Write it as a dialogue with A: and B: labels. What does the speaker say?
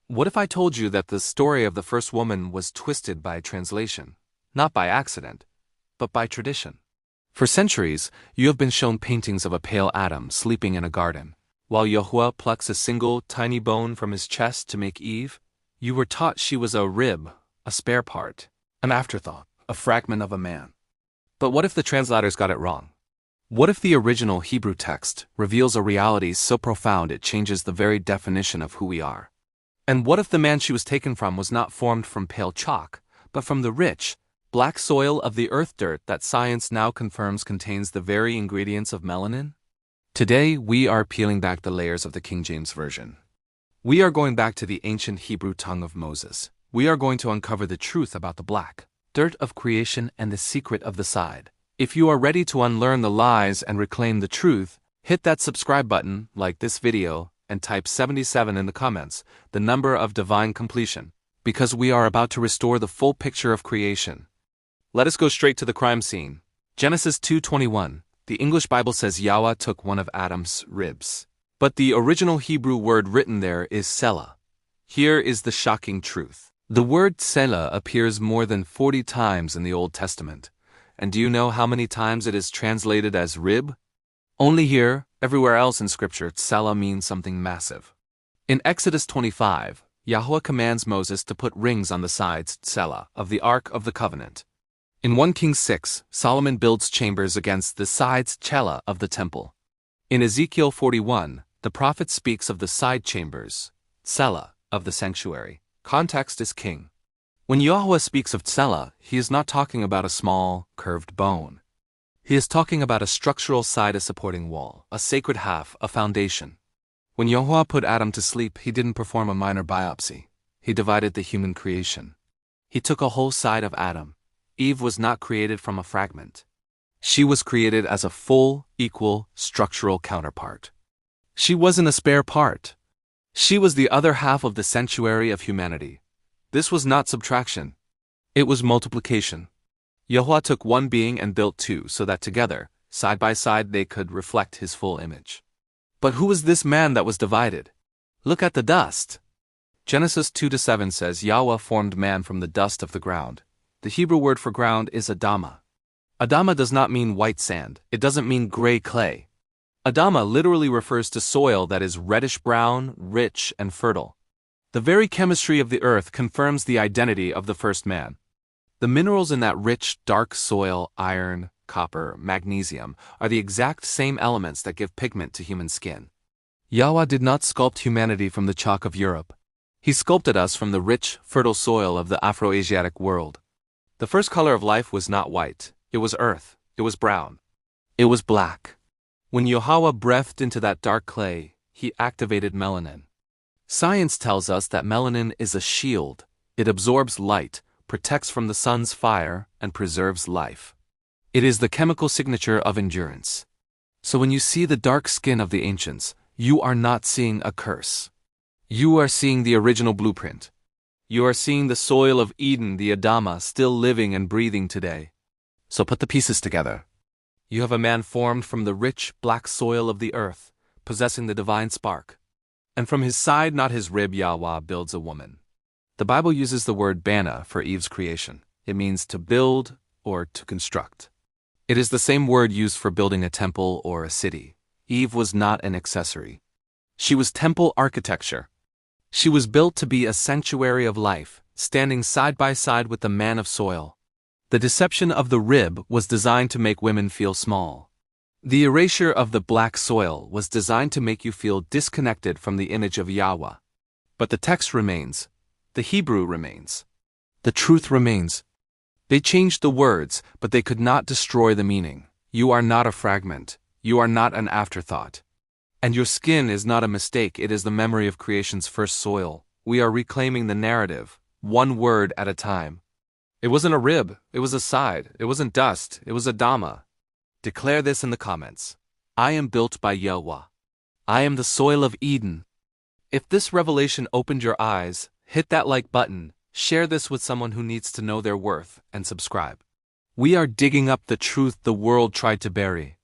A: What if I told you that the story of the first woman was twisted by translation, not by accident, but by tradition? For centuries, you have been shown paintings of a pale Adam sleeping in a garden. While Yahuah plucks a single tiny bone from his chest to make Eve, you were taught she was a rib, a spare part, an afterthought, a fragment of a man. But what if the translators got it wrong? What if the original Hebrew text reveals a reality so profound it changes the very definition of who we are? And what if the man she was taken from was not formed from pale chalk, but from the rich, black soil of the earth dirt that science now confirms contains the very ingredients of melanin? Today, we are peeling back the layers of the King James Version. We are going back to the ancient Hebrew tongue of Moses. We are going to uncover the truth about the black dirt of creation and the secret of the side. If you are ready to unlearn the lies and reclaim the truth, hit that subscribe button, like this video, and type 77 in the comments, the number of divine completion, because we are about to restore the full picture of creation. Let us go straight to the crime scene. Genesis 2:21. The English Bible says Yahuah took one of Adam's ribs. But the original Hebrew word written there is Tsela. Here is the shocking truth. The word Tsela appears more than 40 times in the Old Testament. And do you know how many times it is translated as rib? Only here. Everywhere else in Scripture, Tsela means something massive. In Exodus 25, Yahuah commands Moses to put rings on the sides, Tsela, of the Ark of the Covenant. In 1 Kings 6, Solomon builds chambers against the sides, Tsela, of the temple. In Ezekiel 41, the prophet speaks of the side chambers, Tsela, of the sanctuary. Context is king. When Yahuah speaks of Tsela, he is not talking about a small, curved bone. He is talking about a structural side, a supporting wall, a sacred half, a foundation. When Yahuah put Adam to sleep, he didn't perform a minor biopsy. He divided the human creation. He took a whole side of Adam. Eve was not created from a fragment. She was created as a full, equal, structural counterpart. She wasn't a spare part. She was the other half of the sanctuary of humanity. This was not subtraction. It was multiplication. Yahuah took one being and built two so that together, side by side, they could reflect his full image. But who was this man that was divided? Look at the dust. Genesis 2:7 says Yahuah formed man from the dust of the ground. The Hebrew word for ground is Adamah. Adamah does not mean white sand. It doesn't mean gray clay. Adamah literally refers to soil that is reddish-brown, rich, and fertile. The very chemistry of the earth confirms the identity of the first man. The minerals in that rich, dark soil, iron, copper, magnesium, are the exact same elements that give pigment to human skin. Yahuah did not sculpt humanity from the chalk of Europe. He sculpted us from the rich, fertile soil of the Afro-Asiatic world. The first color of life was not white. It was earth. It was brown. It was black. When Yahuah breathed into that dark clay, he activated melanin. Science tells us that melanin is a shield. It absorbs light, protects from the sun's fire, and preserves life. It is the chemical signature of endurance. So when you see the dark skin of the ancients, you are not seeing a curse. You are seeing the original blueprint. You are seeing the soil of Eden, the Adamah, still living and breathing today. So put the pieces together. You have a man formed from the rich, black soil of the earth, possessing the divine spark. And from his side, not his rib, Yahuah builds a woman. The Bible uses the word bana for Eve's creation. It means to build or to construct. It is the same word used for building a temple or a city. Eve was not an accessory. She was temple architecture. She was built to be a sanctuary of life, standing side by side with the man of soil. The deception of the rib was designed to make women feel small. The erasure of the black soil was designed to make you feel disconnected from the image of Yahuah. But the text remains. The Hebrew remains. The truth remains. They changed the words, but they could not destroy the meaning. You are not a fragment. You are not an afterthought. And your skin is not a mistake, it is the memory of creation's first soil. We are reclaiming the narrative, one word at a time. It wasn't a rib, it was a side. It wasn't dust, it was Adamah. Declare this in the comments. I am built by Yahuah. I am the soil of Eden. If this revelation opened your eyes, hit that like button, share this with someone who needs to know their worth, and subscribe. We are digging up the truth the world tried to bury.